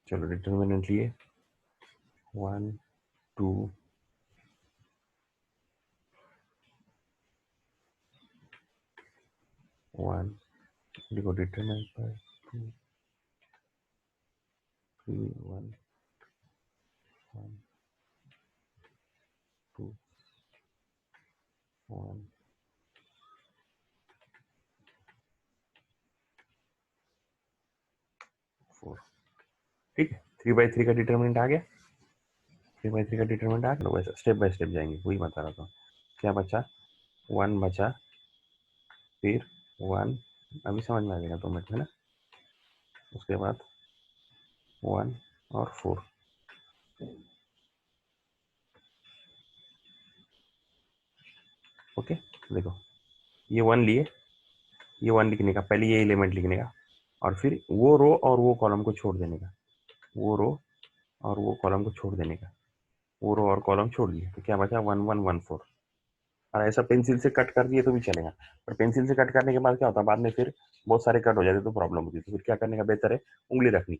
चलो डिटर्मिनेंट लिए 1 2 1 लिखो डिटर्मिनेंट पर 2 3 1 1 2 1 4। ठीक है, 3/3 का डिटर्मिनेंट आ गया। 3/3 का डिटर्मिनेंट आ गया। वैसे स्टेप बाय स्टेप जाएंगे, वही बता रहा था। क्या बचा? 1 बचा, फिर 1, अभी समझ में आ जाएगा 2 मिनट में ना। उसके बाद 1 और 4। ओके, देखो ये 1 लिए, ये 1 लिखने का, पहले ये एलिमेंट लिखने का, और फिर वो रो और वो कॉलम को छोड़ देने का, वो रो और वो कॉलम को छोड़ देने का, वो रो और कॉलम छोड़ दिए, तो क्या बचा? 1 1 1 4। और ऐसा पेंसिल से कट कर दिए तो भी चलेगा, पर पेंसिल से कट करने के बाद क्या होता है, बाद में फिर बहुत सारे कट हो जाते तो प्रॉब्लम होती है। तो फिर क्या करने का बेहतर है? उंगली रखनी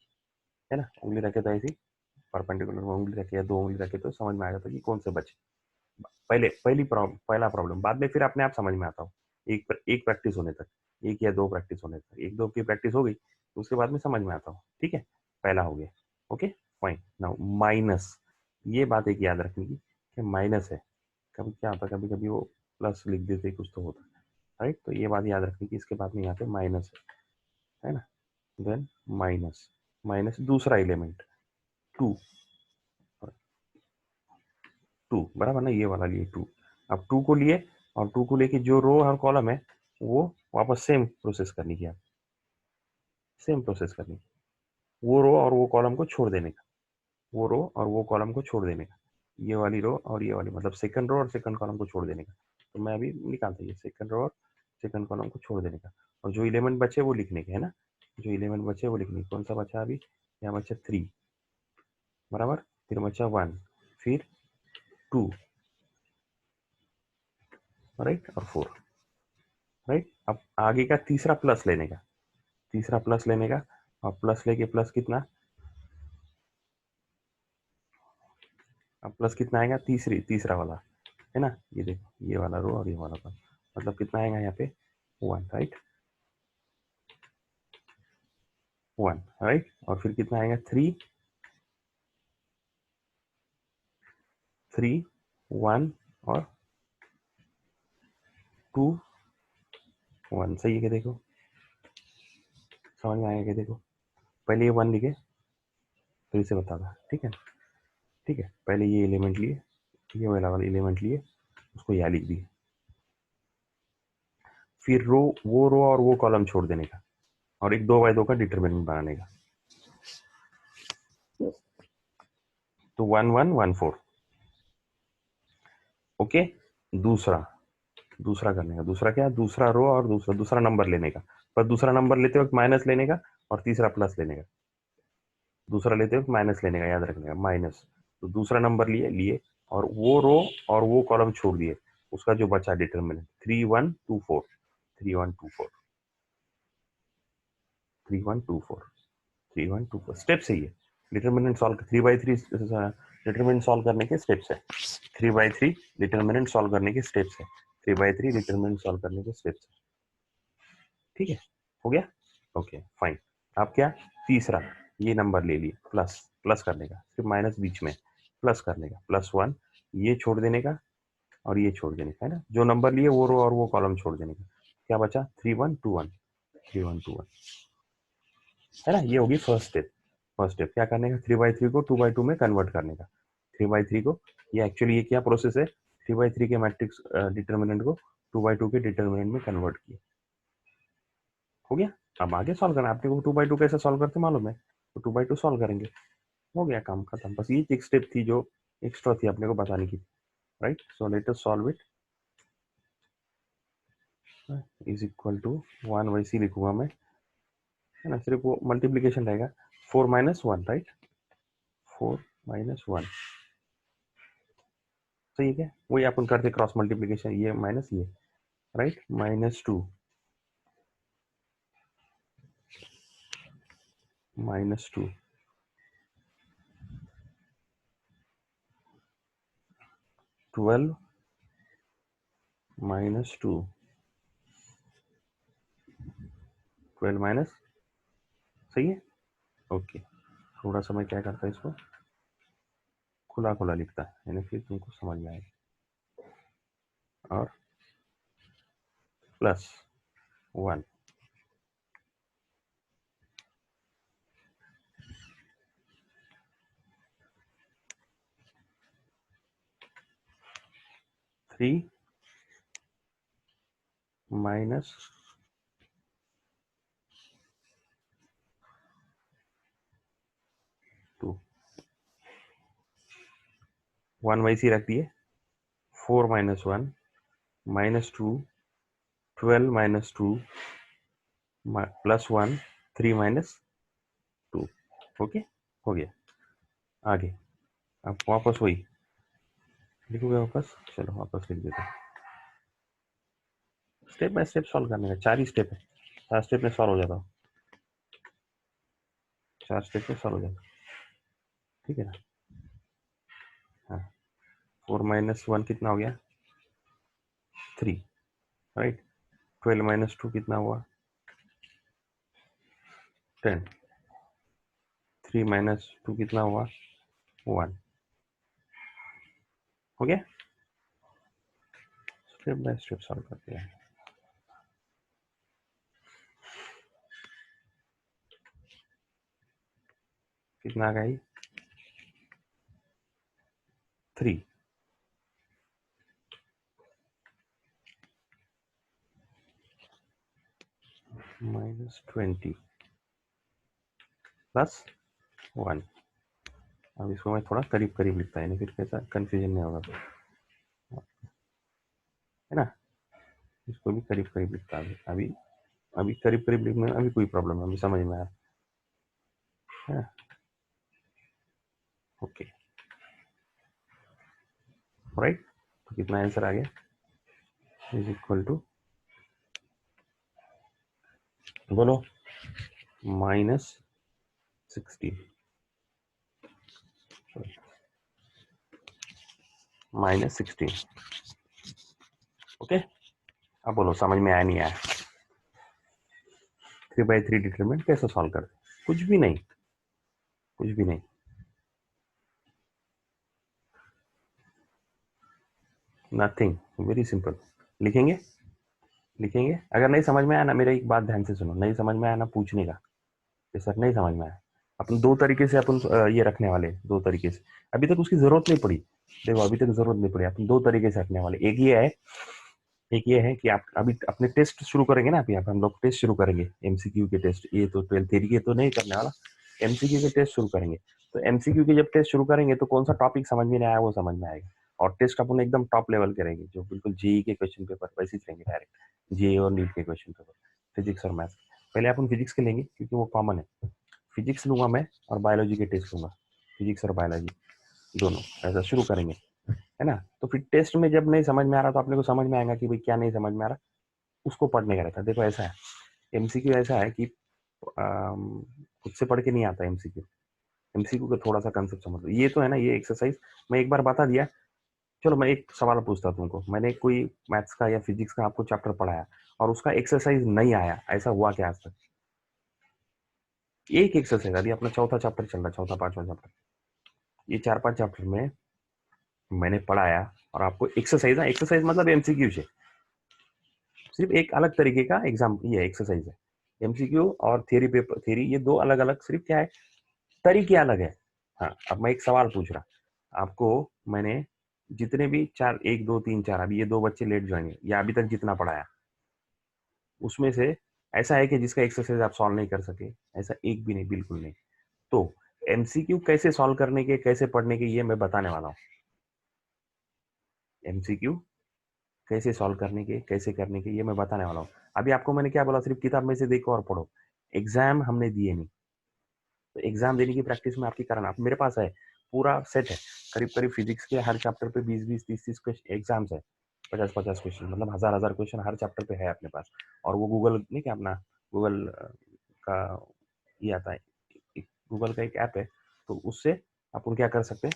है ना। उंगली रखे तो ऐसी परपेंडिकुलर में उंगली रखे या 2 उंगली रखे तो समझ में आ जाता है कि कौन से बचे। पहला प्रॉब्लम, बाद में फिर अपने आप समझ में आता हो। एक प्रैक्टिस होने तक, एक या 2 प्रैक्टिस होने तक, 1 2 की प्रैक्टिस हो गई तो उसके बाद में समझ में आता हो। ठीक है, पहला हो गया। Okay fine. नाउ माइनस, ये बात एक याद रखने की कि माइनस है। कभी क्या होता है, कभी कभी वो प्लस लिख देते, कुछ तो होता है, राइट। तो ये बात याद रखनी की इसके बाद में यहाँ पे माइनस है ना। देन माइनस, माइनस दूसरा एलिमेंट 2, 2 बराबर ना, ये वाला लिए 2। अब 2 को लिए, और 2 को लेके जो रो और कॉलम है वो वापस सेम प्रोसेस करनी की, आप सेम प्रोसेस करनी की, वो रो और वो कॉलम को छोड़ देने का, वो रो और वो कॉलम को छोड़ देने का, ये वाली रो और ये वाली, मतलब सेकंड रो और सेकंड कॉलम को छोड़ देने का। तो मैं अभी निकालता हूँ, सेकंड रो और सेकंड कॉलम को छोड़ देने का, और जो एलिमेंट बचे वो लिखने के है ना। जो एलिमेंट बचे वो लिखने, कौन सा बचा अभी? यहाँ बचा 3 बराबर, फिर बचा 1, फिर 2, राइट, और 4, राइट। अब आगे का तीसरा प्लस लेने का, तीसरा प्लस लेने का, और प्लस लेके प्लस कितना, अब प्लस कितना आएगा? तीसरा वाला है ना, ये देखो, ये वाला रो और ये वाला कॉलम, मतलब कितना आएगा यहाँ पे? 1, राइट, 1, राइट। और फिर कितना आएगा? 3 3 1 और 2 1। सही है क्या? देखो समझ में आएगा क्या? देखो पहले ये 1 लिखे, फिर इसे बता था। ठीक है, ठीक है, पहले ये एलिमेंट लिए, ये वाला एलिमेंट लिए, उसको यहाँ लिख दिए, फिर रो और वो कॉलम छोड़ देने का, और एक 2x2 का डिटरमिनेंट बनाने का। तो 1 1 1 4। ओके, दूसरा दूसरा करने का, दूसरा क्या? दूसरा रो और दूसरा नंबर लेने का, पर दूसरा नंबर लेते वक्त माइनस लेने का, और तीसरा प्लस लेने का। दूसरा लेते वक्त माइनस लेने का, याद रखने का, माइनस। तो दूसरा नंबर लिए लिए, और वो रो और वो कॉलम छोड़ दिए, उसका जो बचा डिटरमिनेंट 3 1 2 4, 3 1 2 4, 3 1 2 4, 3 1 2 4। स्टेप सही है। डिटरमिनेंट सॉल्व 3/3 डिटरमिनेंट सॉल्व करने के स्टेप्स है। 3/3 डिटरमिनेंट सॉल्व करने के स्टेप्स है। 3/3 डिटरमिनेंट सॉल्व करने के स्टेप्स है। ठीक है, हो गया। Okay fine. अब क्या? तीसरा, ये नंबर ले लिए, प्लस प्लस करने का, फिर माइनस बीच में, प्लस करने का, +1, ये छोड़ देने का और ये छोड़ देने का, है ना। जो नंबर लिए वो रो और वो कॉलम छोड़ देने का। क्या बचा? 3 1 2 1, 3 1 2 1, है ना। ये होगी फर्स्ट स्टेप। फर्स्ट स्टेप क्या करने का? 3/3 को 2/2 में कन्वर्ट करने का। 3/3 को, ये एक्चुअली ये क्या प्रोसेस है? 3/3 के मैट्रिक्स डिटर्मिनेंट को 2/2 के डिटर्मिनेंट में कन्वर्ट किया। हो गया। अब आगे सॉल्व करना, आपने को 2/2 कैसे सॉल्व करते मालूम है, तो 2/2 सॉल्व करेंगे। हो गया, काम खत्म। बस ये एक स्टेप थी जो एक्स्ट्रा थी अपने को बताने की, right. So let us solve it. Is equal to 1, वैसे लिखूंगा मैं, है ना, सिर्फ वो मल्टीप्लीकेशन रहेगा। 4 - 1, राइट, 4 - 1, सही है क्या? वही अपन करते क्रॉस मल्टीप्लीकेशन, ये माइनस ये, राइट, -2 -2, 12 माइनस 2, 12 माइनस, सही है। ओके, थोड़ा सा मैं क्या करता है, इसको खुला खुला लिखता है, यानी फिर तुमको समझ में आएगा। और प्लस 1, थ्री माइनस 2, 1 वैसी रख दिए, 4 minus 1 minus 2, 12 minus 2 plus 1, 3 minus 2। Okay, हो गया। आगे अब वापस वही लिखोगे, वापस चलो वापस लिख देते हैं। स्टेप बाय स्टेप सॉल्व करने का 4 ही स्टेप है, 4 स्टेप में सॉल्व हो जाता, 4 स्टेप में सॉल्व हो जाता, ठीक है ना। हाँ, 4 माइनस 1 कितना हो गया, 3, राइट। 12 माइनस 2 कितना हुआ, 10। 3 माइनस 2 कितना हुआ, 1। हो गया। स्टेप बाय स्टेप सॉल्व करते हैं। कितना आ गई, 3 माइनस 20 प्लस 1। अब इसको मैं थोड़ा करीब करीब लिखता है, फिर कैसा कंफ्यूजन नहीं होगा, है ना। इसको भी करीब करीब लिखता है, अभी अभी करीब करीब लिखने में अभी कोई प्रॉब्लम है, अभी समझ में आया, है ना। Okay, right. तो कितना आंसर आ गया, इज इक्वल टू, बोलो, माइनस 16, माइनस 16। ओके, अब बोलो समझ में आया नहीं आया। 3/3 डिटरमिनेंट कैसे सॉल्व करते, कुछ भी नहीं, कुछ भी नहीं, नथिंग, वेरी सिंपल। लिखेंगे, लिखेंगे। अगर नहीं समझ में आया ना, मेरा एक बात ध्यान से सुनो, नहीं समझ में आया ना, पूछने का कि सर नहीं समझ में आया। अपन दो तरीके से अपन ये रखने वाले, दो तरीके से, अभी तक उसकी जरूरत नहीं पड़ी, देखो अभी तक जरूरत नहीं पड़ी, अपन दो तरीके से रखने वाले। एक ये है, एक ये है कि आप अभी अपने टेस्ट शुरू करेंगे ना, अभी आप हम लोग टेस्ट शुरू करेंगे, एमसीक्यू के टेस्ट, ये तो 12 थ्योरी के तो नहीं करने वाला, एमसीक्यू के टेस्ट शुरू करेंगे। तो एमसीक्यू के जब टेस्ट शुरू करेंगे तो कौन सा टॉपिक समझ में नहीं आया वो समझ में आएगा, और टेस्ट अपन एकदम टॉप लेवल करेंगे, जो बिल्कुल जेई के क्वेश्चन पेपर वैसे ही रहेंगे, डायरेक्ट जेई और नीट के क्वेश्चन पेपर, फिजिक्स और मैथ्स। पहले अपन फिजिक्स के लेंगे क्योंकि वो कॉमन है, फिजिक्स लूंगा मैं, और बायोलॉजी के टेस्ट लूंगा, फिजिक्स और बायोलॉजी दोनों, ऐसा शुरू करेंगे, है ना। तो फिर टेस्ट में जब नहीं समझ में आ रहा तो अपने को समझ में आएगा कि भाई क्या नहीं समझ में आ रहा, उसको पढ़ने का रहता है। देखो ऐसा है, एमसीक्यू ऐसा है कि खुद से पढ़ के नहीं आता एमसीक्यू, एमसीक्यू का थोड़ा सा कंसेप्ट समझ लो। ये तो है ना, ये एक्सरसाइज मैं एक बार बता दिया। चलो मैं एक सवाल पूछता तुमको, मैंने कोई मैथ्स का या फिजिक्स का आपको चैप्टर पढ़ाया और उसका एक्सरसाइज नहीं आया, ऐसा हुआ क्या आज तक? एक एक्सरसाइज, अभी अपना चौथा चैप्टर चल रहा है, चौथा पांचवा चैप्टर, ये 4-5 चैप्टर में मैंने पढ़ाया और आपको एक्सरसाइज, एक्सरसाइज मतलब एमसीक्यू से, सिर्फ एक अलग तरीके का एग्जाम, ये एक्सरसाइज है। एमसीक्यू और थियरी पेपर, थियरी ये दो अलग अलग, सिर्फ क्या है, तरीके अलग है। हाँ, अब मैं एक सवाल पूछ रहा आपको, मैंने जितने भी 4, 1 2 3 4, अभी ये 2 बच्चे लेट ज्वाइन है, या अभी तक जितना पढ़ाया उसमें से ऐसा है कि जिसका एक्सरसाइज आप सॉल्व नहीं कर सके, ऐसा एक भी नहीं, बिल्कुल नहीं। तो एमसीक्यू कैसे सॉल्व करने के, कैसे पढ़ने के, ये मैं बताने वाला हूँ। एमसीक्यू कैसे सॉल्व करने के, कैसे करने के, ये मैं बताने वाला हूँ। अभी आपको मैंने क्या बोला, सिर्फ किताब में से देखो और पढ़ो, एग्जाम हमने दिए नहीं, तो एग्जाम देने की प्रैक्टिस में आपकी कराना, आप मेरे पास है, पूरा सेट है, करीब करीब फिजिक्स के हर चैप्टर पे 20-20 30-30 क्वेश्चन एग्जाम्स है, 50-50 क्वेश्चन, मतलब 1000-1000 क्वेश्चन हर चैप्टर पे है अपने पास। और वो गूगल नहीं, क्या अपना गूगल का ये आता है, गूगल का एक ऐप है, तो उससे अपन क्या कर सकते हैं,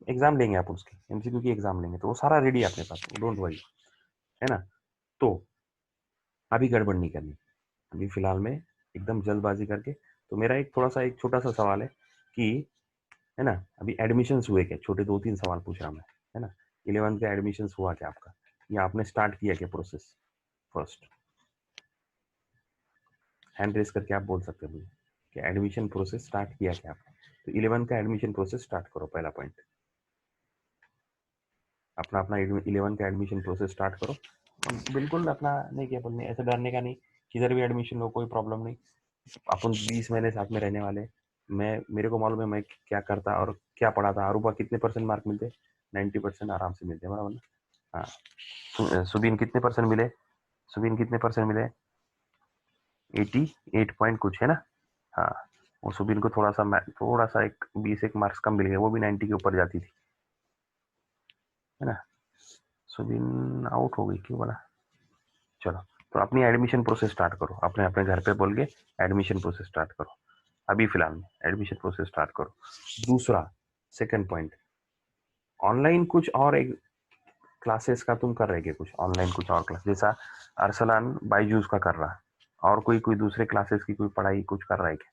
एग्जाम लेंगे आप उसकी, एमसीक्यू की एग्जाम लेंगे, तो वो सारा रेडी है अपने पास, डोंट वरी, है ना। तो अभी गड़बड़ नहीं करनी, अभी फिलहाल में एकदम जल्दबाजी करके। तो मेरा एक थोड़ा सा एक छोटा सा सवाल है कि, है ना, अभी एडमिशन्स हुए क्या, छोटे 2-3 सवाल पूछ रहा मैं, है ना। 11th का एडमिशन्स हुआ क्या आपका, या आपने स्टार्ट किया क्या प्रोसेस? फर्स्ट हैंड रेस करके आप बोल सकते हो मुझे कि एडमिशन प्रोसेस स्टार्ट किया क्या आपने। तो 11th का एडमिशन प्रोसेस स्टार्ट करो, पहला पॉइंट। अपना अपना 11 का एडमिशन प्रोसेस स्टार्ट करो। बिल्कुल अपना नहीं, क्या बोलने, ऐसे डरने का नहीं, किधर भी एडमिशन लो कोई प्रॉब्लम नहीं। अपन 20 महीने साथ में रहने वाले। मैं, मेरे को मालूम है मैं क्या करता और क्या पढ़ा था। अरूबा कितने परसेंट मार्क मिलते? 90% आराम से मिलते, बराबर ना? हाँ। सुबीन कितने परसेंट मिले? सुबीन कितने परसेंट मिले? 88 पॉइंट कुछ, है ना? हाँ। वो सुबीन को थोड़ा सा एक 20 मार्क्स कम मिल गया, वो भी 90 के ऊपर जाती थी, है ना। सुबीन आउट हो गई, क्यों बोला? चलो, तो अपनी एडमिशन प्रोसेस स्टार्ट करो, अपने अपने घर पे बोल के एडमिशन प्रोसेस स्टार्ट करो। अभी फिलहाल में एडमिशन प्रोसेस स्टार्ट करो। दूसरा, सेकंड पॉइंट, ऑनलाइन कुछ और एक क्लासेस का तुम कर रहे क्या? कुछ ऑनलाइन कुछ और क्लास, जैसा अरसलान बाईजूस का कर रहा, और कोई कोई दूसरे क्लासेस की कोई पढ़ाई कुछ कर रहा है क्या?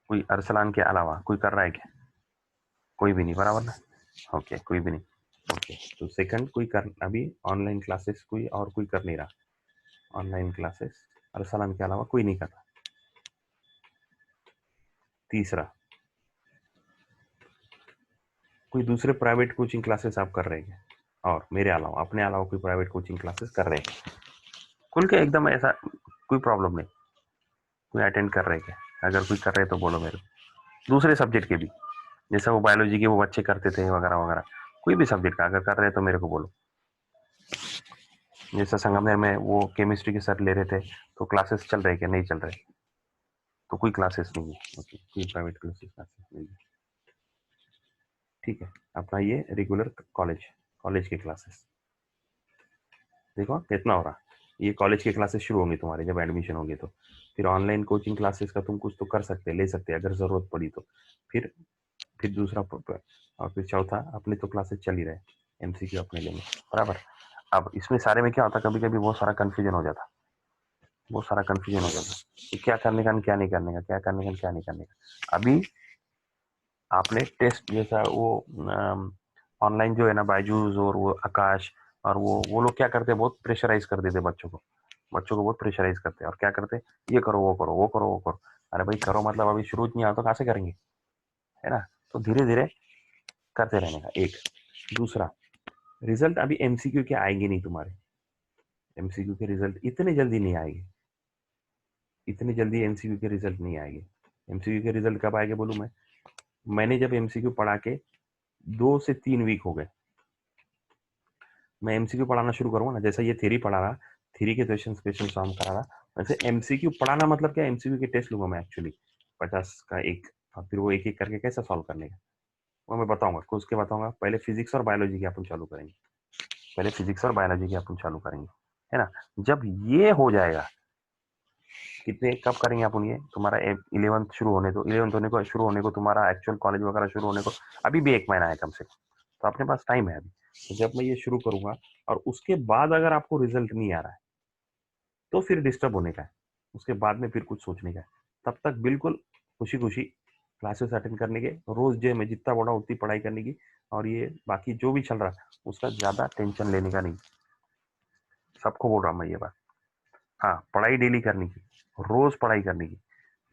कोई अरसलान के अलावा कोई कर रहा है क्या? कोई भी नहीं, बराबर ना? ओके, कोई भी नहीं। ओके, तो सेकंड, कोई कर अभी ऑनलाइन क्लासेस कोई और कोई कर नहीं रहा, ऑनलाइन क्लासेस अरसलान के अलावा कोई नहीं कर रहा। तीसरा, कोई दूसरे प्राइवेट कोचिंग क्लासेस आप कर रहे हैं? और मेरे अलावा, अपने अलावा कोई प्राइवेट कोचिंग क्लासेस कर रहे हैं? खुल के एकदम, ऐसा कोई प्रॉब्लम नहीं, कोई अटेंड कर रहे हैं? अगर कोई कर रहे हैं तो बोलो मेरे को। दूसरे सब्जेक्ट के भी, जैसे वो बायोलॉजी के वो बच्चे करते थे वगैरह वगैरह, कोई भी सब्जेक्ट का अगर कर रहे हैं तो मेरे को बोलो। जैसे संगमनेर में वो केमिस्ट्री के सर ले रहे थे, तो क्लासेस चल रहे क्या, नहीं चल रहे? तो कोई क्लासेस नहीं है, ओके, कोई प्राइवेट क्लासेस नहीं है। ठीक है, अपना ये रेगुलर कॉलेज, कॉलेज के क्लासेस देखो कितना हो रहा। ये कॉलेज के क्लासेस शुरू होंगे तुम्हारे जब एडमिशन होंगे, तो फिर ऑनलाइन कोचिंग क्लासेस का तुम कुछ तो कर सकते, ले सकते अगर जरूरत पड़ी तो। फिर फिर दूसरा और फिर चौथा, अपने तो क्लासेस चल ही रहे, एमसीक्यू अपने लेंगे, बराबर। अब इसमें सारे में क्या होता, कभी कभी बहुत सारा कंफ्यूजन हो जाता, बहुत सारा कंफ्यूजन हो जाता कि क्या करने का, क्या नहीं करने का, क्या करने का, क्या नहीं करने का। अभी आपने टेस्ट जैसा वो ऑनलाइन जो है ना, बायजूस और वो आकाश और वो लोग क्या करते हैं, बहुत प्रेशराइज कर देते बच्चों को, बच्चों को बहुत प्रेशराइज करते हैं। और क्या करते हैं, ये करो, वो करो, वो करो, वो करो। अरे भाई करो, मतलब अभी शुरू नहीं आता तो कहाँ से करेंगे, है ना। तो धीरे धीरे करते रहने का, एक। दूसरा, रिजल्ट अभी एमसीक्यू के आएंगे नहीं तुम्हारे, एमसीक्यू के रिजल्ट इतने जल्दी नहीं आएंगे, इतनी जल्दी एमसीक्यू के रिजल्ट नहीं आएंगे। एमसीक्यू के रिजल्ट कब आएंगे बोलूं मैं? मैंने जब एमसीक्यू पढ़ा के 2 से 3 वीक हो गए, मैं एमसीक्यू पढ़ाना शुरू करूंगा ना, जैसा ये थ्योरी पढ़ा रहा, थ्योरी के क्वेश्चन क्वेश्चन सॉल्व करा रहा, वैसे एमसीक्यू पढ़ाना मतलब क्या, एमसीक्यू के टेस्ट लूंगा मैं एक्चुअली, 50 का एक, और फिर वो एक एक करके कैसे सॉल्व करने का वो मैं बताऊंगा, कुछ के बताऊंगा। पहले फिजिक्स और बायोलॉजी की अपन चालू करेंगे, पहले फिजिक्स और बायोलॉजी की अपन चालू करेंगे, है ना। जब ये हो जाएगा, कितने कब करेंगे अपन ये, तुम्हारा 11th शुरू होने दो, 11th होने को शुरू होने को, तुम्हारा एक्चुअल कॉलेज वगैरह शुरू होने को अभी भी 1 महीना है कम से कम, तो अपने पास टाइम है अभी। तो जब मैं ये शुरू करूंगा और उसके बाद अगर आपको रिजल्ट नहीं आ रहा है, तो फिर डिस्टर्ब होने का है, उसके बाद में फिर कुछ सोचने का है। तब तक बिल्कुल खुशी खुशी क्लासेस अटेंड करने के, रोज जो मैं जितना बड़ा उतनी पढ़ाई करने की, और ये बाकी जो भी चल रहा है उसका ज्यादा टेंशन लेने का नहीं। सबको बोल रहा हूँ मैं ये बात। हाँ, पढ़ाई डेली करने की, रोज पढ़ाई करने की,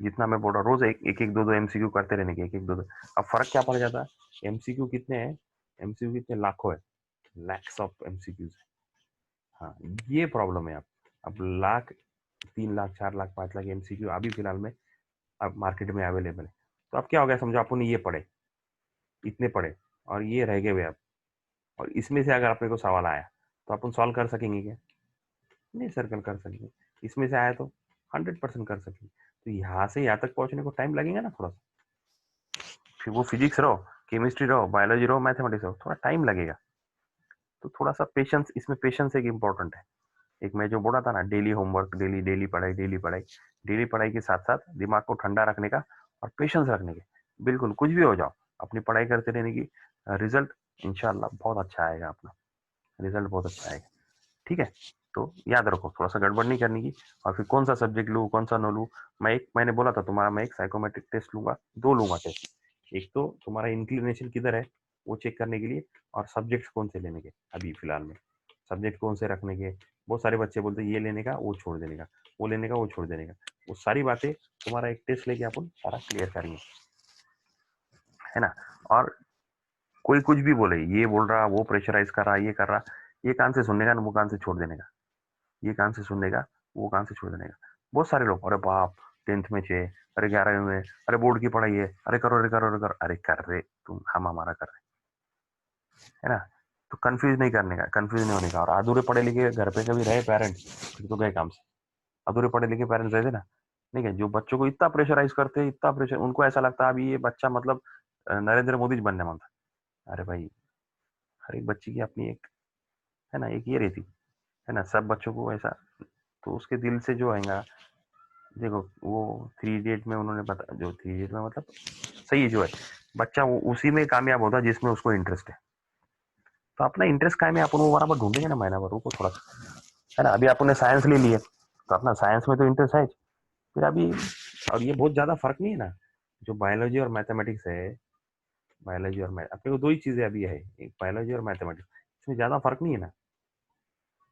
जितना मैं बोल रहा हूँ, रोज एक एक, एक दो दो एमसीक्यू करते रहने के, एक एक दो दो। अब फर्क क्या पड़ जाता है, एमसीक्यू कितने हैं, एमसीक्यू कितने लाखों है, लैक्स ऑफ एमसीक्यूज है। हाँ, ये प्रॉब्लम है। अब लाख, 3 लाख, 4 लाख, 5 लाख एमसीक्यू अभी फिलहाल में अब मार्केट में अवेलेबल है। तो अब क्या हो गया, समझो अपन ये पढ़े, इतने पढ़े, और ये रह गए हुए अब, और इसमें से अगर अपने को सवाल आया तो अपन सॉल्व कर सकेंगे क्या? नहीं सर्कल कर सकेंगे। इसमें से आया तो 100% कर सकेंगे। तो यहाँ से यहाँ तक पहुंचने को टाइम लगेगा ना थोड़ा सा, फिर वो फिजिक्स रहो, केमिस्ट्री रहो, बायोलॉजी रहो, मैथमेटिक्स रहो, थोड़ा टाइम लगेगा। तो थोड़ा सा पेशेंस, इसमें पेशेंस एक इम्पोर्टेंट है, एक मैं जो बोला था ना, डेली होमवर्क, डेली डेली पढ़ाई के साथ साथ दिमाग को ठंडा रखने का और पेशेंस रखने के, बिल्कुल कुछ भी हो जाओ अपनी पढ़ाई करते रहने की, रिजल्ट इंशाल्लाह बहुत अच्छा आएगा, अपना रिजल्ट बहुत अच्छा आएगा। ठीक है, तो याद रखो थोड़ा सा गड़बड़ नहीं करने की। और फिर कौन सा सब्जेक्ट लूँ कौन सा न लूँ, मैंने बोला था तुम्हारा, मैं एक साइकोमेट्रिक टेस्ट लूंगा, 2 लूंगा टेस्ट। एक तो तुम्हारा इंक्लिनेशन किधर है वो चेक करने के लिए, और सब्जेक्ट्स कौन से लेने के अभी फिलहाल में, सब्जेक्ट कौन से रखने के। बहुत सारे बच्चे बोलते हैं ये लेने का वो छोड़ देने का, वो लेने का वो छोड़ देने का, वो सारी बातें तुम्हारा एक टेस्ट लेके अपन सारा क्लियर करेंगे, है ना। और कोई कुछ भी बोले, ये बोल रहा वो प्रेशराइज कर रहा ये कर रहा, ये कान से सुनने का वो कान से छोड़ देने का, ये कान से सुनने का वो कान से छोड़ देने का। बहुत सारे लोग, अरे बाप 10th में 6, अरे 11 में, अरे बोर्ड की पढ़ाई है, अरे करो अरे करो अरे करो, अरे कर रहे तुम, हम हमारा कर रहे, है ना। तो कंफ्यूज नहीं करने का, कंफ्यूज नहीं होने का। और अधूरे पढ़े लिखे घर पे कभी रहे पेरेंट्स, फिर तो गए काम से। अधूरे पढ़े लिखे पेरेंट्स रहते ना, ठीक है, जो बच्चों को इतना प्रेशराइज करते हैं, इतना प्रेशर, उनको ऐसा लगता है अभी ये बच्चा मतलब नरेंद्र मोदी जी बनने मांगता। अरे भाई, हर एक बच्चे की अपनी एक, है ना, एक ये रहती है ना, सब बच्चों को ऐसा, तो उसके दिल से जो आएगा। देखो वो 3 इडियट में उन्होंने बता, जो 3 इडियट में मतलब सही जो है, बच्चा वो उसी में कामयाब होता है जिसमें उसको इंटरेस्ट है। तो अपना इंटरेस्ट काय में अपन वो बराबर ढूंढेंगे ना, महीना भर रुको थोड़ा सा, है ना। अभी अपन ने साइंस ले लिया तो अपना साइंस में तो इंटरेस्ट है फिर अभी। और ये बहुत ज्यादा फर्क नहीं है ना, जो बायोलॉजी और मैथमेटिक्स है, बायोलॉजी और मैथ अपने को 2 ही चीजें अभी है, एक बायोलॉजी और मैथमेटिक्स, इसमें ज्यादा फर्क नहीं है ना,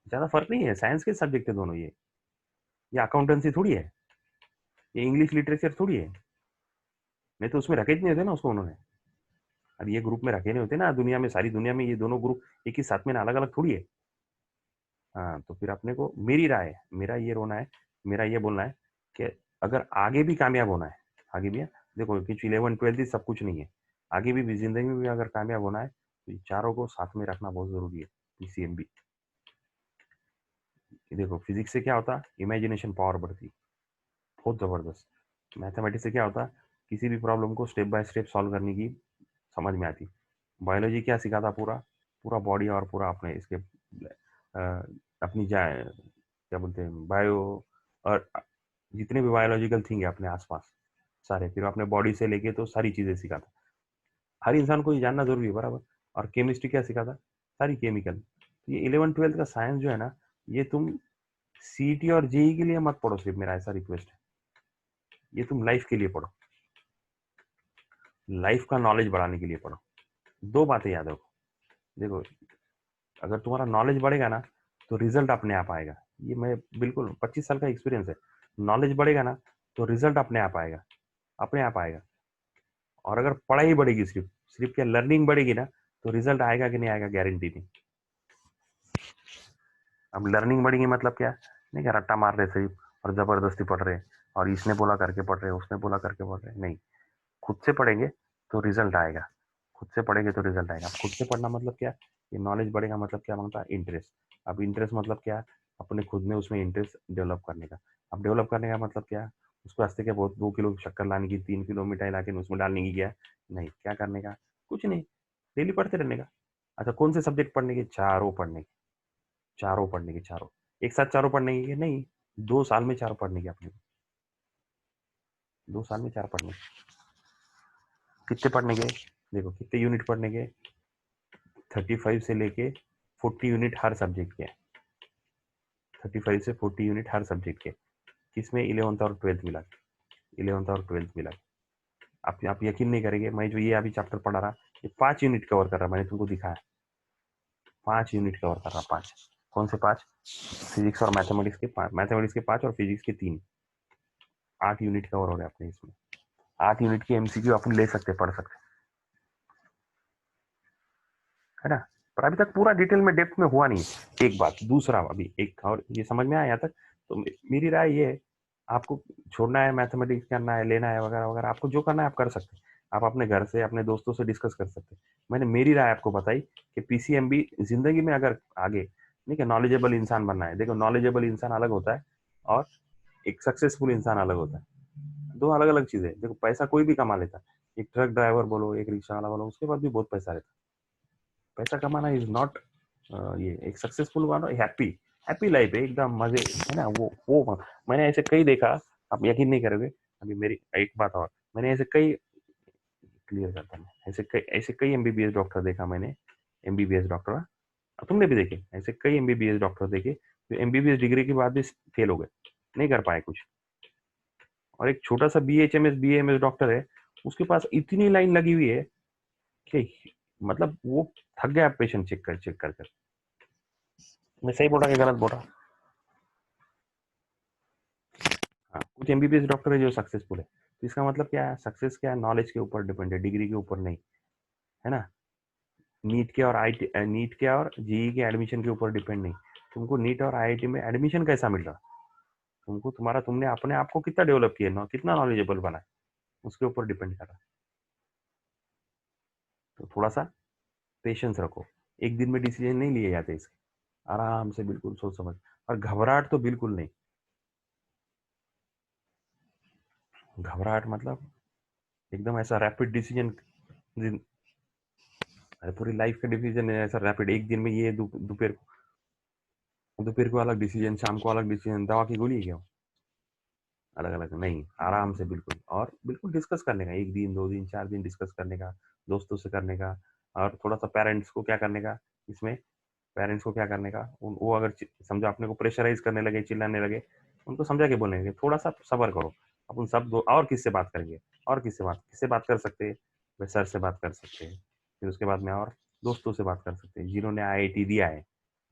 ज्यादा फर्क नहीं है, साइंस के सब्जेक्ट है दोनों ये अकाउंटेंसी थोड़ी है, ये इंग्लिश लिटरेचर थोड़ी है। नहीं तो उसमें रखे नहीं होते ना उसको उन्होंने, अब ये ग्रुप में रखे नहीं होते ना, दुनिया में सारी दुनिया में ये दोनों ग्रुप एक ही साथ में ना, अलग अलग थोड़ी है। हाँ, तो फिर अपने को, मेरी राय है, मेरा ये रोना है, मेरा ये बोलना है कि अगर आगे भी कामयाब होना है, आगे भी है, देखो कि 11 12 ही सब कुछ नहीं है, आगे भी जिंदगी में भी अगर कामयाब होना है तो चारों को साथ में रखना बहुत जरूरी है। पीसीएमबी, देखो फिजिक्स से क्या होता, इमेजिनेशन पावर बढ़ती बहुत जबरदस्त। मैथमेटिक्स से क्या होता, किसी भी प्रॉब्लम को स्टेप बाय स्टेप सॉल्व करने की समझ में आती। बायोलॉजी क्या सिखाता, पूरा पूरा बॉडी और पूरा अपने इसके अपनी जाए क्या बोलते हैं बायो, और जितने भी बायोलॉजिकल थिंग है अपने आसपास सारे, फिर अपने बॉडी से लेके तो सारी चीजें सिखाता। हर इंसान को ये जानना जरूरी है बराबर। और केमिस्ट्री क्या सिखाता, सारी केमिकल। तो ये 11 12 का साइंस जो है ना, ये तुम सीटी और जेई के लिए मत पढ़ो सिर्फ, मेरा ऐसा रिक्वेस्ट है, ये तुम लाइफ के लिए पढ़ो, लाइफ का नॉलेज बढ़ाने के लिए पढ़ो। 2 बातें याद रखो, देखो अगर तुम्हारा नॉलेज बढ़ेगा ना तो रिजल्ट अपने आप आएगा। ये मैं बिल्कुल 25 साल का एक्सपीरियंस है, नॉलेज बढ़ेगा ना तो रिजल्ट अपने आप आएगा, अपने आप आएगा। और अगर पढ़ाई बढ़ेगी, सिर्फ सिर्फ क्या लर्निंग बढ़ेगी ना, तो रिजल्ट आएगा कि नहीं आएगा गारंटी नहीं। अब लर्निंग बढ़ेगी मतलब क्या, नहीं क्या रट्टा मार रहे सिर्फ और जबरदस्ती पढ़ रहे, और इसने बोला करके पढ़ रहे, उसने बोला करके पढ़ रहे, नहीं। खुद से पढ़ेंगे तो रिजल्ट आएगा, खुद से पढ़ेंगे तो रिजल्ट आएगा। खुद से पढ़ना मतलब क्या, ये नॉलेज बढ़ेगा मतलब क्या मांगता है, इंटरेस्ट। अब इंटरेस्ट मतलब क्या, अपने खुद में उसमें इंटरेस्ट डेवलप करने का। अब डेवलप करने का मतलब क्या, उसको वास्ते क्या बहुत 2 किलो शक्कर लाने की, 3 किलो मिठाई ला के उसमें डालने की, क्या नहीं, क्या करने का, कुछ नहीं, डेली पढ़ते रहने का। अच्छा कौन से सब्जेक्ट पढ़ने के, चारों पढ़ने के, चारों पढ़ने के, चारों एक साथ चारों पढ़ने के नहीं, 2 साल में 4 पढ़ने के अपने, 2 साल में 4 पढ़ने। कितने पढ़ने के, देखो कितने यूनिट पढ़ने के, 35 से लेके 40 यूनिट हर सब्जेक्ट के, 35 से 40 यूनिट हर सब्जेक्ट के, किसमें 11th और 12th मिला, 11th और 12th मिला। आप यकीन नहीं करेंगे, मैं जो ये अभी चैप्टर पढ़ा रहा, ये 5 यूनिट कवर कर रहा, मैंने तुमको दिखाया 5 यूनिट कवर कर रहा, 5। कौन से 5, फिजिक्स और मैथमेटिक्स के 5, मैथमेटिक्स के 5 और फिजिक्स के 3, 8 यूनिट कवर हो रहे अपने इसमें। 8 यूनिट की एमसीक्यू अपन ले सकते, पढ़ सकते, है ना। पर अभी तक पूरा डिटेल में डेप्थ में हुआ नहीं। एक बात, दूसरा अभी एक और, ये समझ में आया यहाँ तक, तो मेरी राय ये है, आपको छोड़ना है मैथमेटिक्स करना है, लेना है वगैरह वगैरह, आपको जो करना है आप कर सकते हैं, आप अपने घर से अपने दोस्तों से डिस्कस कर सकते हैं। मैंने मेरी राय आपको बताई कि पीसीएमबी जिंदगी में अगर आगे, नहीं कि नॉलेजेबल इंसान बनना है, देखो नॉलेजेबल इंसान अलग होता है और एक सक्सेसफुल इंसान अलग होता है, 2 अलग अलग चीजें। देखो पैसा कोई भी कमा लेता है, एक ट्रक ड्राइवर बोलो, एक रिक्शा वाला बोलो, उसके पास भी बहुत पैसा रहता है। पैसा कमाना इज नॉट, ये एक सक्सेसफुल वाला हैप्पी, हैप्पी लाइफ है एकदम, मजे है ना। वो मैंने ऐसे कई देखा, आप यकीन नहीं करोगे। अभी मेरी एक बात और, मैंने ऐसे कई, क्लियर करता हूँ, ऐसे कई एमबीबीएस डॉक्टर देखा मैंने, एमबीबीएस डॉक्टर, तुमने भी देखे ऐसे कई एमबीबीएस डॉक्टर देखे जो एमबीबीएस डिग्री के बाद भी फेल हो गए, नहीं कर पाए कुछ। और एक छोटा सा बीएचएमएस बीएमएस डॉक्टर है, उसके पास इतनी लाइन लगी हुई है कि मतलब वो थक गया पेशेंट चेक कर कर। मैं सही बोल रहा कि गलत बोल रहा? हाँ, कुछ एमबीबीएस डॉक्टर है जो सक्सेसफुल है, तो इसका मतलब क्या है, सक्सेस क्या है, नॉलेज के ऊपर डिपेंड है, डिग्री के ऊपर नहीं, है ना। नीट के और जीई के एडमिशन के ऊपर डिपेंड नहीं। तुमको नीट और आईआईटी में एडमिशन कैसा मिल रहा, तुमको तुमने अपने आप को कितना डेवलप किया, कितना नॉलेजेबल बना है, उसके ऊपर डिपेंड कर रहा है। तो थोड़ा सा पेशेंस रखो, एक दिन में डिसीजन नहीं लिए जाते इसके, आराम से बिल्कुल सोच समझ, और घबराहट तो बिल्कुल नहीं। घबराहट मतलब एकदम ऐसा रैपिड डिसीजन, पूरी लाइफ का डिसीजन है ऐसा रैपिड, एक दिन में ये दोपहर को अलग डिसीजन, शाम को अलग डिसीजन, दवा की गोली है क्या, अलग अलग नहीं, आराम से बिल्कुल, और बिल्कुल डिस्कस करने का, एक दिन 2 दिन 4 दिन डिस्कस करने का, दोस्तों से करने का, और थोड़ा सा पेरेंट्स को क्या करने का इसमें, पेरेंट्स को क्या करने का, वो अगर समझो अपने को प्रेशराइज करने लगे, चिल्लाने लगे, उनको समझा के बोलेंगे थोड़ा सा सबर करो, अपन सब दो और किससे बात करेंगे, और किससे बात कर सकते हैं, वे सर से बात कर सकते हैं, फिर उसके बाद में और दोस्तों से बात कर सकते हैं जिन्होंने आईआईटी दिया है,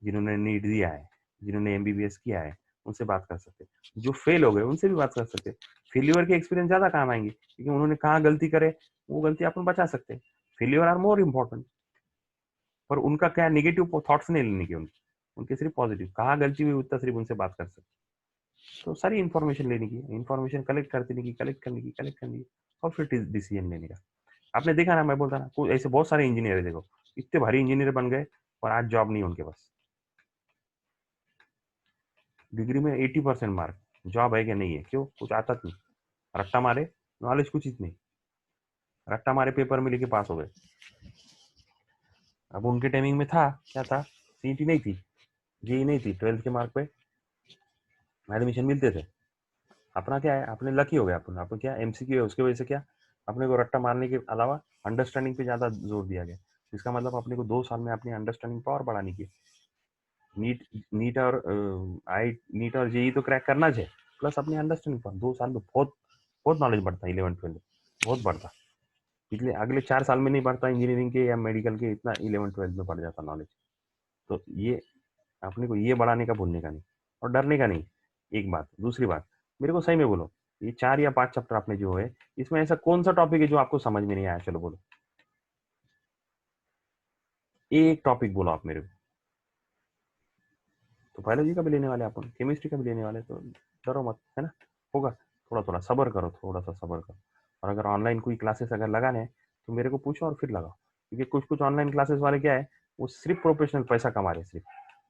जिन्होंने नीट दिया है, जिन्होंने एमबीबीएस किया है, उनसे बात कर सकते हैं, जो फेल हो गए उनसे भी बात कर सकते हैं, फेल्यूर के एक्सपीरियंस ज्यादा काम आएंगे क्योंकि उन्होंने कहाँ गलती करे, वो गलती अपन बचा सकते हैं, फेल्यूर आर मोर इम्पोर्टेंट। पर उनका क्या नेगेटिव थॉट्स नहीं लेने के, उनके सिर्फ पॉजिटिव, कहाँ गलती हुई उतना सिर्फ उनसे बात कर सकते। तो सारी इन्फॉर्मेशन लेने की, इन्फॉर्मेशन कलेक्ट करने की, कलेक्ट करने की, और फिर डिसीजन लेने का। आपने देखा ना, मैं बोलता ना, कोई ऐसे बहुत सारे इंजीनियर है, देखो इतने भारी इंजीनियर बन गए और आज जॉब नहीं उनके पास, डिग्री में 80% मार्क, जॉब है कि नहीं है, क्यों, कुछ आता नहीं, रट्टा मारे, नॉलेज कुछ इतनी, रट्टा मारे पेपर में लेके पास हो गए। अब उनके टाइमिंग में था क्या था, सीईटी नहीं थी, जेई नहीं थी, 12th के मार्क पे एडमिशन मिलते थे। अपना क्या है, अपने लकी हो गया, अपन क्या एमसीक्यू है, उसकी वजह से क्या अपने को रट्टा मारने के अलावा अंडरस्टैंडिंग पे ज्यादा जोर दिया गया। इसका मतलब अपने को 2 साल में अपनी अंडरस्टैंडिंग पावर बढ़ानी की, नीट नीट और नीट और जेई तो क्रैक करना चाहिए, प्लस अपनी अंडरस्टैंडिंग पावर 2 साल में बहुत बहुत नॉलेज बढ़ता है, 11 12 बहुत बढ़ता, इसलिए अगले 4 साल में नहीं बढ़ता इंजीनियरिंग के या मेडिकल के, इतना 11 12 में बढ़ जाता नॉलेज। तो ये अपने को ये बढ़ाने का, भूलने का नहीं, और डरने का नहीं। एक बात, दूसरी बात, मेरे को सही में बोलो, ये 4 या 5 चैप्टर आपने जो है, इसमें ऐसा कौन सा टॉपिक है जो आपको समझ में नहीं आया, चलो बोलो, एक टॉपिक बोलो आप मेरे को। तो बायोलॉजी का भी लेने वाले अपन, केमिस्ट्री का भी लेने वाले, तो डरो मत, है ना, होगा, थोड़ा थोड़ा सबर करो, थोड़ा सा सबर करो। और अगर ऑनलाइन कोई क्लासेस अगर लगाने हैं तो मेरे को पूछो और फिर लगाओ, क्योंकि कुछ कुछ ऑनलाइन क्लासेस वाले क्या है, वो सिर्फ प्रोफेशनल पैसा कमा रहे हैं, सिर्फ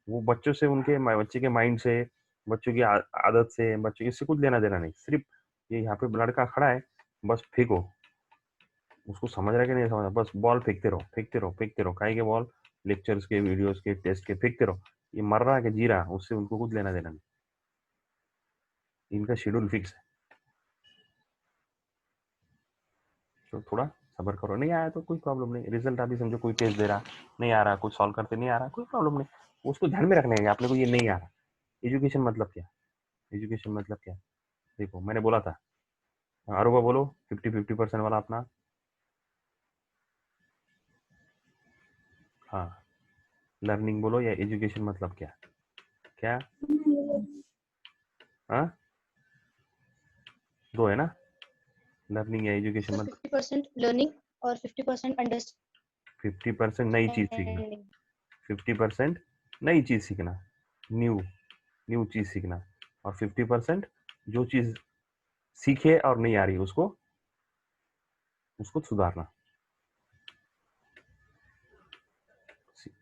वो बच्चों से, बच्चे के माइंड से, बच्चों की आदत से, बच्चों की, इससे कुछ लेना देना नहीं, सिर्फ ये यहाँ पे लड़का खड़ा है, बस फेंको, उसको समझ रहा है कि नहीं समझ रहा, बस बॉल फेंकते रहो, फेंकते रहो, काहे के बॉल, लेक्चर्स के, वीडियोस के, टेस्ट के, फेंकते रहो, ये मर रहा है कि जी रहा, उससे उनको कुछ लेना देना नहीं, इनका शेड्यूल फिक्स है। तो थोड़ा सबर करो, नहीं आया तो कोई प्रॉब्लम नहीं, रिजल्ट अभी समझो कोई टेस्ट दे रहा नहीं आ रहा, कुछ सॉल्व करते नहीं आ रहा, कोई प्रॉब्लम नहीं, उसको ध्यान में रखने का, अपने को ये नहीं आ रहा। एजुकेशन मतलब क्या, एजुकेशन मतलब क्या, देखो मैंने बोला था, अरुबा बोलो, 50-50% वाला अपना, हाँ, लर्निंग बोलो या एजुकेशन मतलब क्या, क्या, हाँ, दो है ना, लर्निंग या एजुकेशन मतलब 50% लर्निंग और 50% अंडरस्टैंडिंग। 50% नई चीज सीखना, 50% नई चीज सीखना, न्यू न्यू चीज सीखना, और 50% जो चीज सीखे और नहीं आ रही उसको उसको सुधारना,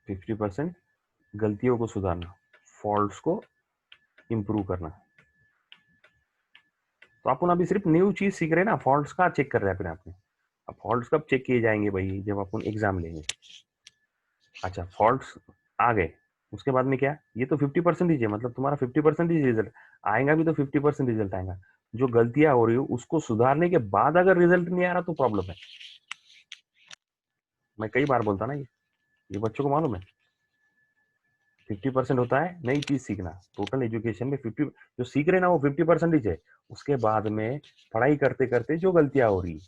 50% गलतियों को सुधारना, फॉल्ट्स को इम्प्रूव करना। तो अपन अभी सिर्फ न्यू चीज सीख रहे हैं ना, फॉल्ट्स का चेक कर रहे हैं अपने आप में। अब फॉल्ट्स कब चेक किए जाएंगे भाई, जब अपन एग्जाम लेंगे। अच्छा, फॉल्ट्स आ गए, उसके बाद में क्या, ये तो 50% है, मतलब तुम्हारा 50% रिजल्ट आएगा भी तो 50% रिजल्ट आएगा। जो गलतियां हो रही हो उसको सुधारने के बाद अगर रिजल्ट नहीं आ रहा तो प्रॉब्लम है। मैं कई बार बोलता ना, ये बच्चों को मालूम है। 50% होता है नई चीज सीखना। टोटल एजुकेशन में 50 जो सीख रहे ना वो 50% है। उसके बाद में पढ़ाई करते करते जो गलतियां हो रही,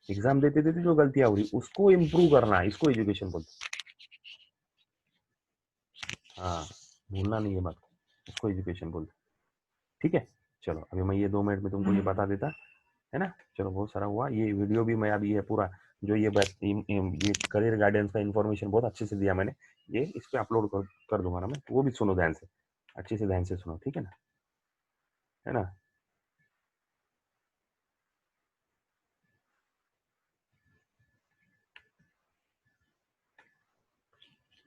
एग्जाम देते देते जो गलतियां हो रही, उसको इम्प्रूव करना, इसको एजुकेशन बोलते हैं। हाँ, भूलना नहीं है बात को, उसको एजुकेशन बोलते हैं। ठीक है, चलो अभी मैं ये 2 मिनट में तुमको ये बता देता है ना। चलो बहुत सारा हुआ, ये वीडियो भी मैं अभी ये पूरा जो ये करियर गाइडेंस का इन्फॉर्मेशन बहुत अच्छे से दिया मैंने, ये इस पे अपलोड कर दूंगा ना मैं, वो भी सुनो ध्यान से, अच्छे से ध्यान से सुनो, ठीक है ना, है ना।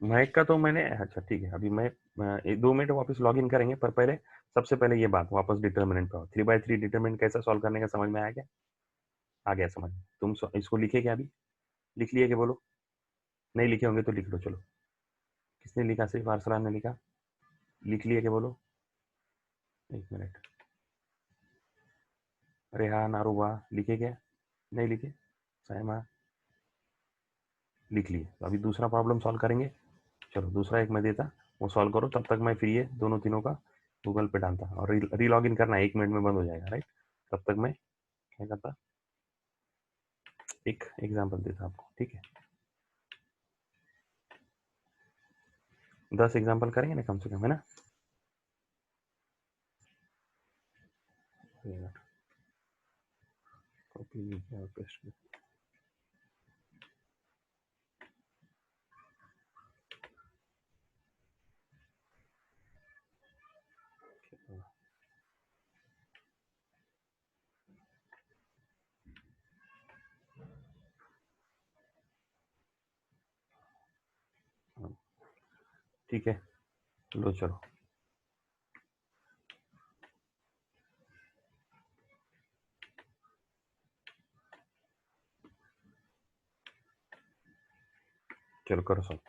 महक का तो मैंने, अच्छा ठीक है, अभी मैं 2 मिनट वापस लॉग इन करेंगे, पर पहले सबसे पहले ये बात वापस डिटर्मिनेंट पे आओ। 3/3 डिटर्मिनेंट कैसे सॉल्व करने का समझ में आया क्या? आ गया समझ में? तुम इसको लिखे क्या अभी? लिख लिए क्या बोलो? नहीं लिखे होंगे तो लिख लो, चलो। किसने लिखा? सिर्फ अरसलान ने लिखा। लिख लिए क्या बोलो? 1 मिनट। रेहान, अरूबा लिखे क्या? नहीं लिखे? साइमा लिख लिए। तो अभी दूसरा प्रॉब्लम सॉल्व करेंगे। चलो दूसरा एक मैं देता, वो सॉल्व करो, तब तक मैं फ्री है दोनों तीनों का गूगल पे डालता, और री लॉग इन करना 1 मिनट में बंद हो जाएगा, राइट। तब तक मैं क्या करता, एक एग्जाम्पल देता आपको, ठीक है। 10 एग्जाम्पल करेंगे ना कम से कम, है ना। कॉपी और पेस्ट। ठीक है, लो चलो। चलो करो सॉल्व,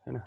है ना।